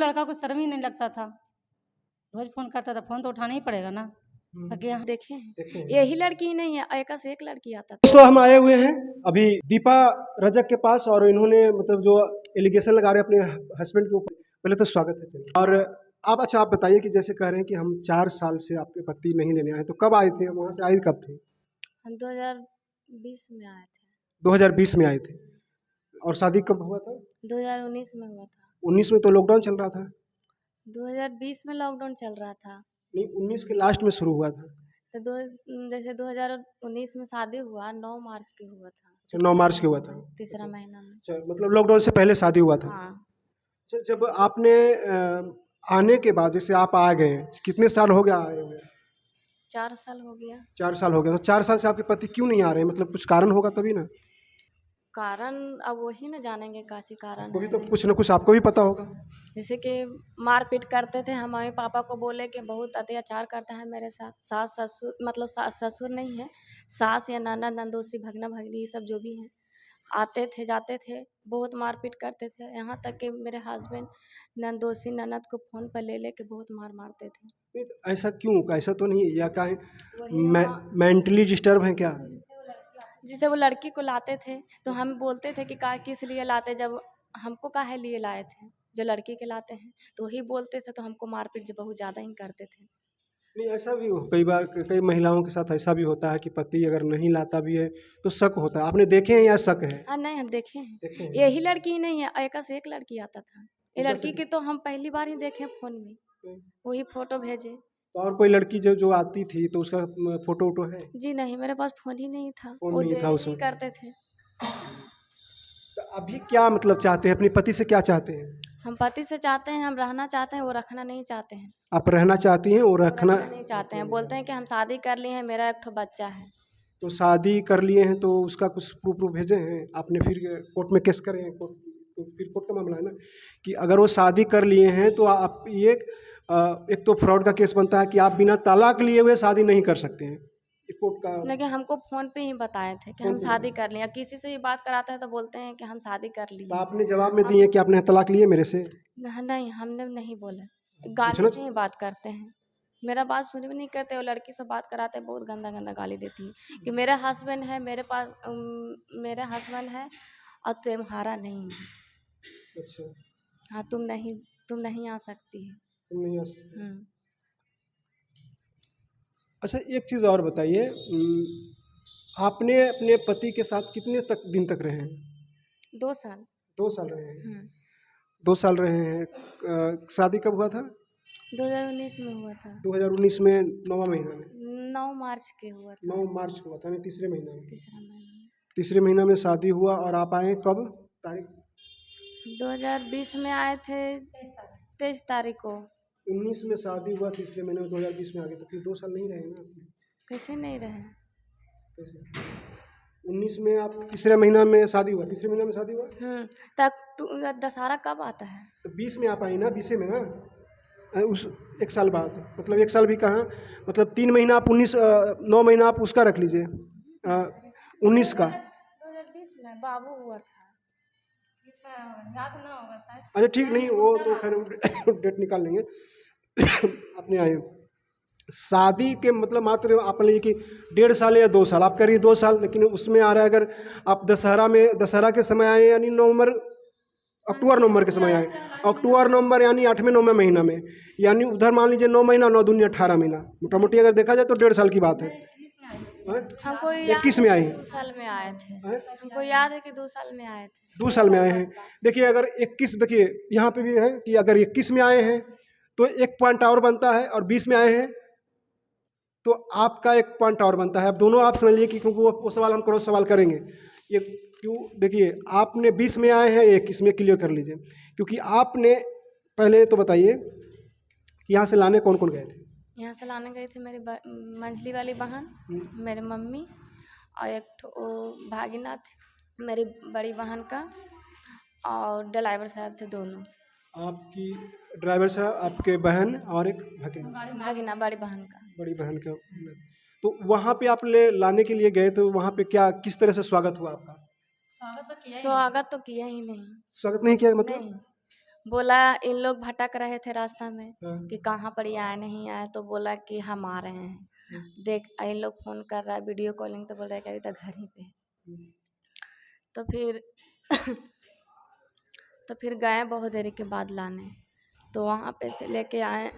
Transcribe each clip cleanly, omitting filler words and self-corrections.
लड़का को शर्म ही नहीं लगता था, रोज फोन करता था, फोन तो उठाना ही पड़ेगा ना। बाकी यहाँ देखे हैं यही लड़की ही नहीं है, एक से एक लड़की आता था। दोस्तों हम आए हुए हैं अभी दीपा रजक के पास और इन्होंने मतलब जो एलिगेशन लगा रहे हैं अपने हस्बैंड के ऊपर। पहले तो स्वागत है चलिए। और आप बताइए कि जैसे कह रहे हैं कि हम 4 साल से आपके पति नहीं लेने आए, तो कब आए थे, वहाँ से आए कब थे? हम 2020 में आए थे। 2020 में आए थे। और शादी कब हुआ था? 2019 में हुआ था। 19 में तो लॉकडाउन चल रहा था। 2020 में लॉकडाउन चल रहा था। नहीं, 19 के लास्ट में शुरू हुआ था। तो जैसे 2019 में शादी हुआ, 9 मार्च के हुआ था। 9 मार्च के हुआ था, तीसरा महीना में। अच्छा, मतलब लॉकडाउन से पहले शादी हुआ था। हाँ। अच्छा, जब आपने आने के बाद जैसे आप आ गए, कितने साल हो गया आए हुए? 4 साल हो गया। 4 साल हो गया। तो 4 साल से आपके पति क्यों नहीं आ रहे? मतलब कुछ कारण होगा तभी ना। कारण अब वही न जानेंगे कासी कारण कभी है तो नहीं। कुछ ना कुछ आपको भी पता होगा। जैसे कि मारपीट करते थे, हम मम्मी पापा को बोले कि बहुत अत्याचार करता है मेरे साथ। सास ससुर, मतलब सास ससुर नहीं है, सास या ननद नंदोसी भगना भगनी ये सब जो भी हैं, आते थे जाते थे, बहुत मारपीट करते थे। यहाँ तक कि मेरे हस्बैंड नंदोसी ननद को फ़ोन पर ले लेके बहुत मारते थे। नहीं, तो ऐसा क्यों? ऐसा तो नहीं है या क्या है, वही मेंटली डिस्टर्ब है क्या? जिसे वो लड़की को लाते थे तो हम बोलते थे कि किस लिए लाते, जब हमको काहे लिए लाए थे, जो लड़की के लाते हैं तो वही बोलते थे, तो हमको मारपीट जो बहुत ज़्यादा ही करते थे। नहीं, ऐसा भी हो कई बार, कई महिलाओं के साथ ऐसा भी होता है कि पति अगर नहीं लाता भी है तो शक होता है। आपने देखे हैं या शक है? हाँ नहीं, हम देखे हैं। देखे हैं। यही लड़की ही नहीं है, एक से एक लड़की आता था। ये एक से लड़की एक। की तो हम पहली बार ही देखे फ़ोन में, वही फ़ोटो भेजे। तो और कोई लड़की जो आती थी तो उसका फोटो वोटो है? जी नहीं, मेरे पास फ़ोन ही नहीं था, फोन वो नहीं था देवे उसमें। नहीं करते थे। तो अभी क्या मतलब चाहते हैं, अपने पति से क्या चाहते हैं? हम पति से चाहते हैं, हम रहना चाहते हैं, वो रखना नहीं चाहते हैं। आप रहना चाहती हैं और वो रखना नहीं चाहते हैं, बोलते हैं कि हम शादी कर लिए हैं, मेरा एक ठो बच्चा है। तो शादी कर लिए हैं तो उसका कुछ प्रूफ भेजे हैं आपने? फिर कोर्ट में केस करें, कोर्ट तो फिर कोर्ट का मामला है ना कि अगर वो शादी कर लिए हैं तो आप ये एक तो फ्रॉड का केस बनता है कि आप बिना तलाक लिए हुए शादी नहीं कर सकते हैं, ये कोर्ट का। लेकिन हमको फ़ोन पे ही बताए थे कि हम शादी कर लिए। किसी से भी बात कराते हैं तो बोलते हैं कि हम शादी कर तो लिए। आपने जवाब में दिए कि आपने तलाक लिए मेरे से? नहीं, हमने नहीं बोला, पूछना गाली से ही बात करते हैं। मेरा बात सुन भी नहीं करते, वो लड़की से बात कराते हैं, बहुत गंदा गंदा गाली देती है कि मेरा हस्बैंड है, मेरे पास मेरा हस्बैंड है और तुम्हारा नहीं है। अच्छा, हाँ, तुम नहीं आ सकती है। तुम नहीं आ सकते। हम्म। अच्छा, एक चीज़ और बताइए, आपने अपने पति के साथ कितने दिन तक रहे हैं? 2 साल। 2 साल रहे हैं। हम्म। 2 साल रहे हैं। शादी कब हुआ था? 2019 में हुआ था। 2019 में 9वां महीना में। 9 मार्च के हुआ था। 9 मार्च को हुआ था, नहीं तीसरे महीना में। तीसरा महीना। तीसरे महीना में शादी हुआ और आप आए कब तारीख? 2020 में आए थे 23 तारीख को। 19 में शादी हुआ, तीसरे महीने में 2020 में आ गए, तो फिर 2 साल नहीं रहे ना आप? कैसे नहीं रहे? कैसे? 19 में आप तीसरे महीना में शादी हुआ, तीसरे महीना में शादी हुआ तब दशहरा कब आता है? तो 20 में आप आई ना, 20 में ना। उस 1 साल बाद, मतलब 1 साल भी कहाँ, मतलब 3 महीना आप 9 महीना आप उसका रख लीजिए, 19 का। 2020 में बाबू हुआ था। याद ना होगा शायद। अच्छा ठीक, नहीं वो तो खैर डेट निकाल लेंगे। अपने आए शादी के मतलब मात्र आप लीजिए कि 1.5 साल या 2 साल, आप करिए 2 साल, लेकिन उसमें आ रहा है अगर आप दशहरा के समय आए यानी अक्टूबर नवंबर के समय आए, अक्टूबर नवंबर यानी 8वें-9वें महीना में, यानी उधर मान लीजिए 9 महीना 9 दूनी 18 महीना, मोटा मोटी अगर देखा जाए तो 1.5 साल की बात है। हमको 21 में आए हैं। 2 साल में आए थे। हमको याद है कि 2 साल में आए थे। 2 साल में आए हैं। देखिए अगर 21, देखिए यहाँ पे भी है कि अगर 21 में आए हैं तो 1 पॉइंट और बनता है, और 20 में आए हैं तो आपका 1 पॉइंट और बनता है। अब दोनों आप समझ लीजिए कि क्योंकि वो सवाल हम क्रॉस सवाल करेंगे। ये क्यों, देखिए आपने 20 में आए हैं, 21 में क्लियर कर लीजिए, क्योंकि आपने पहले तो बताइए कि यहाँ से लाने कौन कौन गए थे? यहाँ से लाने गई थी मेरी मंझली वाली बहन, मेरी मम्मी और एक भागीना थी मेरी बड़ी बहन का, और ड्राइवर साहब थे दोनों। आपकी ड्राइवर साहब, आपके बहन और एक भागीना बड़ी बहन का। बड़ी बहन का। तो वहाँ पे आप लाने के लिए गए, तो वहाँ पे क्या किस तरह से स्वागत हुआ आपका? स्वागत तो किया ही नहीं। स्वागत नहीं किया मतलब? नहीं, बोला इन लोग भटक रहे थे रास्ता में हाँ। कि कहाँ पर ये आए नहीं आए, तो बोला कि हम आ रहे हैं। देख इन लोग फ़ोन कर रहा है वीडियो कॉलिंग, तो बोल रहा है कि अभी तक घर ही पे है। तो फिर तो फिर गए बहुत देर के बाद लाने, तो वहाँ पे से लेके आए।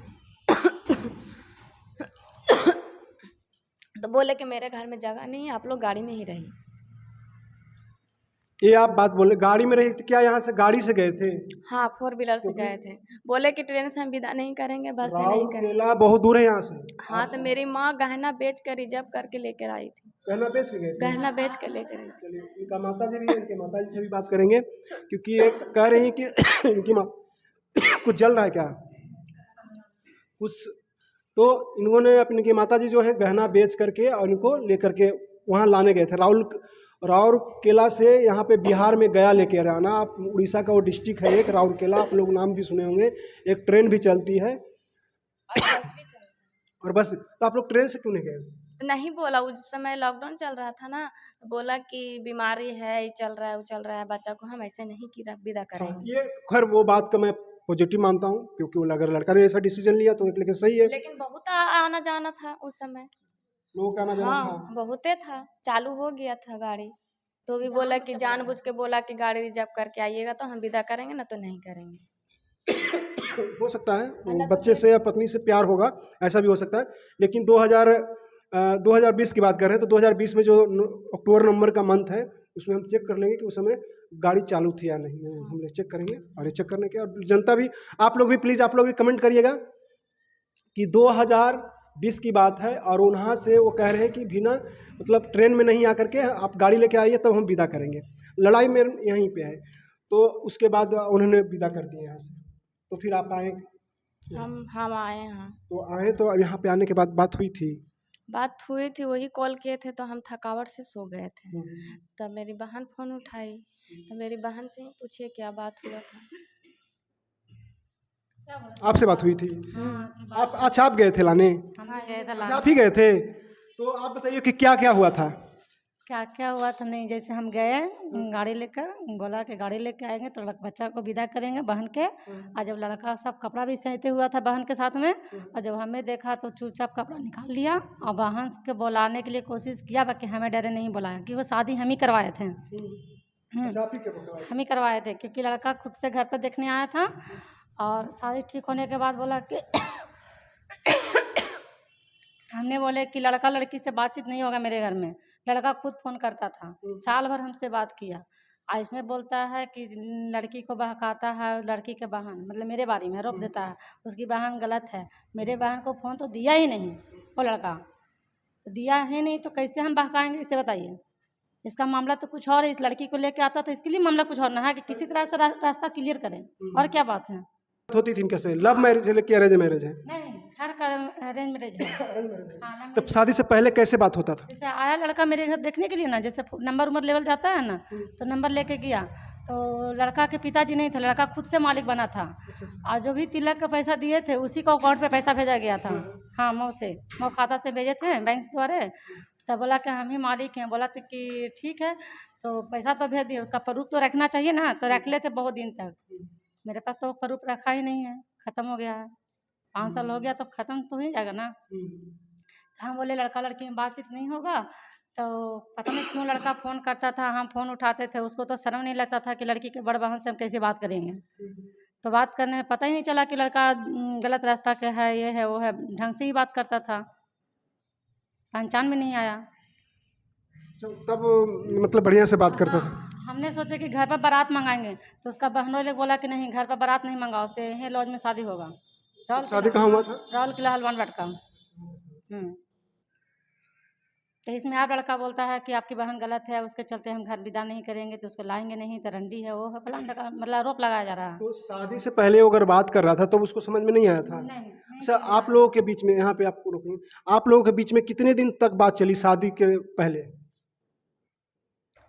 तो बोले कि मेरे घर में जगह नहीं है, आप लोग गाड़ी में ही रहिए। ये आप बात बोले गाड़ी में रही, तो क्या यहाँ से गाड़ी से गए थे? हाँ, 4 व्हीलर से गए थे। बोले कि ट्रेन से हम विदा नहीं करेंगे, बस से नहीं राउर करेंगे। केला बहुत दूर है यहाँ से। हाँ, तो मेरी माँ गहना बेच कर रिजर्व करके लेकर आई थी। गहना बेच के गए थे? गहना बेच कर लेकर आई थी। चलिए, इनका माता जी भी है, इनके माता जी से भी बात करेंगे, क्योंकि ये कह रही हैं कि इनकी माँ कुछ जल रहा है क्या कुछ, तो इन्होंने अपनी की माता जी जो है गहना बेच करके और इनको लेकर के वहाँ लाने गए थे। राउर केला से यहाँ पे बिहार में गया लेके आना। आप उड़ीसा का वो डिस्ट्रिक्ट है एक राउर केला, आप लोग नाम भी सुने होंगे। एक ट्रेन भी चलती है और बस भी। तो आप लोग ट्रेन से क्यों नहीं गए? तो नहीं बोला, उस समय लॉकडाउन चल रहा था ना, तो बोला कि बीमारी है, ये चल रहा है, वो चल रहा है, बच्चा को हम ऐसे नहीं कि विदा हाँ, करेंगे। ये खैर वो बात का मैं पॉजिटिव मानता हूँ, क्योंकि वो अगर लड़का ने ऐसा डिसीजन लिया तो एक लेकिन सही है। लेकिन बहुत आना जाना था उस समय। लोगों का आना जाना था। हाँ, बहुते था, चालू हो गया था गाड़ी। तो भी बोला कि जानबूझ के बोला कि गाड़ी रिजर्व करके आइएगा तो हम विदा करेंगे, ना तो नहीं करेंगे। हो सकता है बच्चे से या पत्नी से प्यार होगा, ऐसा भी हो सकता है। लेकिन 2020 की बात कर रहे हैं, तो 2020 में जो अक्टूबर नवंबर का मंथ है, उसमें हम चेक कर लेंगे कि उस समय गाड़ी चालू थी या नहीं। हम लोग चेक करेंगे, और ये चेक करने के और जनता भी, आप लोग भी प्लीज़, आप लोग भी कमेंट करिएगा कि 2020 की बात है और वहाँ से वो कह रहे हैं कि बिना मतलब ट्रेन में नहीं आकर के आप गाड़ी लेके आइए तब हम विदा करेंगे। लड़ाई में यहीं पे है। तो उसके बाद उन्होंने विदा कर दिया यहाँ से। तो फिर आप आए? हम आए हैं। तो आए तो अब यहाँ पे आने के बाद बात हुई थी? बात हुई थी, वही कॉल किए थे, तो हम थकावट से सो गए थे। तब मेरी बहन फ़ोन उठाई, तो मेरी बहन से ही पूछिए क्या बात हुआ था। आपसे बात हुई थी? हाँ, आप अच्छा आप गए थे लाने? हम भी गए थे अच्छा लाने। आप ही गए थे? तो आप बताइए कि क्या क्या हुआ था? क्या क्या हुआ था नहीं, जैसे हम गए गाड़ी लेकर, बोला कि गाड़ी लेके आएंगे तो बच्चा को विदा करेंगे बहन के। और जब लड़का सब कपड़ा भी सहते हुआ था बहन के साथ में, और जब हमें देखा तो चुपचाप कपड़ा निकाल लिया और बहन के बुलाने के लिए कोशिश किया, बाकी हमें डरे नहीं बुलाया, कि वो शादी हम ही करवाए थे। अच्छा आप ही के बताओ। हम ही करवाए थे, क्योंकि लड़का खुद से घर पर देखने आया था। और शादी ठीक होने के बाद बोला कि हमने बोले कि लड़का लड़की से बातचीत नहीं होगा मेरे घर में। लड़का खुद फ़ोन करता था, साल भर हमसे बात किया। और इसमें बोलता है कि लड़की को बहकाता है, लड़की के बहन मतलब मेरे बारे में रोक देता है, उसकी बहन गलत है। मेरे बहन को फ़ोन तो दिया ही नहीं वो लड़का, तो दिया है नहीं तो कैसे हम बहकाएंगे, इसे बताइए। इसका मामला तो कुछ और है, इस लड़की को लेके आता था, इसके लिए मामला कुछ और ना है कि किसी तरह से रास्ता क्लियर करें, और क्या बात है। होती थी कैसे? लव मैरिज है कि अरेंज मैरिज है? नहीं, घर का अरेंज मैरिज है। हाँ, तब शादी से पहले कैसे बात होता था? जैसे आया लड़का मेरे घर देखने के लिए ना, जैसे नंबर उम्र लेवल जाता है ना, तो नंबर लेके गया, तो लड़का के पिताजी नहीं थे, लड़का खुद से मालिक बना था। और जो भी तिलक का पैसा दिए थे उसी को अकाउंट पे पैसा भेजा गया था। हाँ, मौ खाता से भेजे थे बैंक द्वारा। तब बोला कि हम ही मालिक हैं। बोला तो कि ठीक है, तो पैसा तो भेज दिए, उसका प्रूफ तो रखना चाहिए ना, तो रख लेते बहुत दिन तक। मेरे पास तो प्रूफ रखा ही नहीं है, ख़त्म हो गया है। 5 साल हो गया तो ख़त्म तो हो ही जाएगा ना। हम बोले लड़का लड़की में बातचीत नहीं होगा, तो पता नहीं क्यों लड़का फ़ोन करता था, हम फ़ोन उठाते थे, उसको तो शर्म नहीं लगता था कि लड़की के बड़ बहन से हम कैसे बात करेंगे। तो बात करने में पता ही नहीं चला कि लड़का गलत रास्ता के है, ये है वो है, ढंग से ही बात करता था, पहचान में नहीं आया। तब मतलब बढ़िया से बात करता था? हमने सोचा कि घर पर बारात मंगाएंगे, तो उसका बहनों ने बोला कि नहीं, घर पर बारात नहीं मंगाओ, से यहीं लॉज में शादी होगा। शादी कहाँ हुआ था? राहुल किला हलवान बटका। तो इसमें आप लड़का बोलता है कि आपकी बहन गलत है, उसके चलते हम घर विदा नहीं करेंगे, तो उसको लाएंगे नहीं, तो रंडी है वो है फलान ढका, मतलब आरोप लगाया जा रहा है। तो शादी से पहले वो अगर बात कर रहा था तो उसको समझ में नहीं आया था? नहीं, अच्छा, आप लोगों के बीच में, यहाँ पे आपको रोकूं, आप लोगों के बीच में कितने दिन तक बात चली शादी के पहले?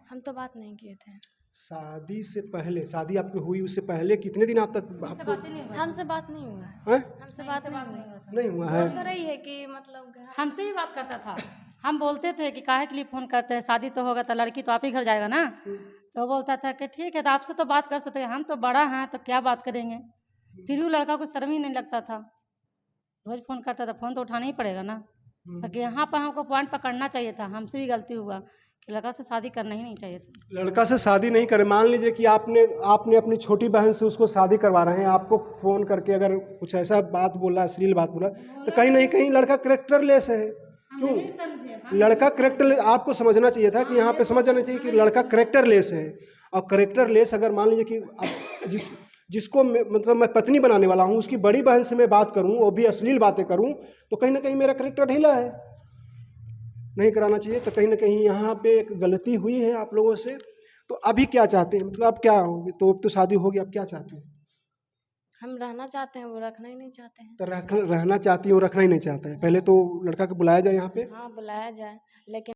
हम तो बात नहीं किए थे। शादी से पहले, शादी आपकी हुई उससे पहले कितने दिन आप तक आपको हमसे बात नहीं हुआ है। हैं? हमसे बात नहीं हुआ है। नहीं हुआ है? बोल तो रही है कि मतलब हमसे ही बात करता था। हम बोलते थे कि काहे के लिए फ़ोन करते हैं, शादी तो होगा तो लड़की तो आप ही घर जाएगा ना। तो बोलता था कि ठीक है, तो आपसे तो बात कर सकते हैं, हम तो बड़ा हैं तो क्या बात करेंगे। फिर भी लड़का को शर्म ही नहीं लगता था, रोज़ फ़ोन करता था, फ़ोन तो उठाना ही पड़ेगा ना। बाकी यहाँ पर हमको पॉइंट पकड़ना चाहिए था, हमसे भी गलती हुआ कि लड़का से शादी करना ही नहीं चाहिए था। लड़का से शादी नहीं करे, मान लीजिए कि आपने आपने अपनी छोटी बहन से उसको शादी करवा रहे हैं, आपको फ़ोन करके अगर कुछ ऐसा बात बोला, अश्लील बात बोला, तो कहीं ना कहीं लड़का कैरेक्टरलेस है। क्यों? नहीं समझे हम लड़का कैरेक्टर, आपको समझना चाहिए था कि यहाँ पे समझ जाना चाहिए कि लड़का कैरेक्टरलेस है। और कैरेक्टरलेस अगर मान लीजिए कि जिसको मतलब मैं पत्नी बनाने वाला हूँ, उसकी बड़ी बहन से मैं बात करूँ, वो भी अश्लील बातें करूँ, तो कहीं ना कहीं मेरा कैरेक्टर ढीला है, नहीं कराना चाहिए। तो कहीं ना कहीं यहाँ पे एक गलती हुई है आप लोगों से। तो अभी क्या चाहते हैं, मतलब अब क्या होगी, तो अब तो शादी होगी, अब क्या चाहते हैं? हम रहना चाहते हैं, वो रखना ही नहीं चाहते हैं। तो रहना चाहती है, वो रखना ही नहीं चाहता है। पहले तो लड़का को बुलाया जाए यहाँ पे। हाँ, बुलाया जाए, लेकिन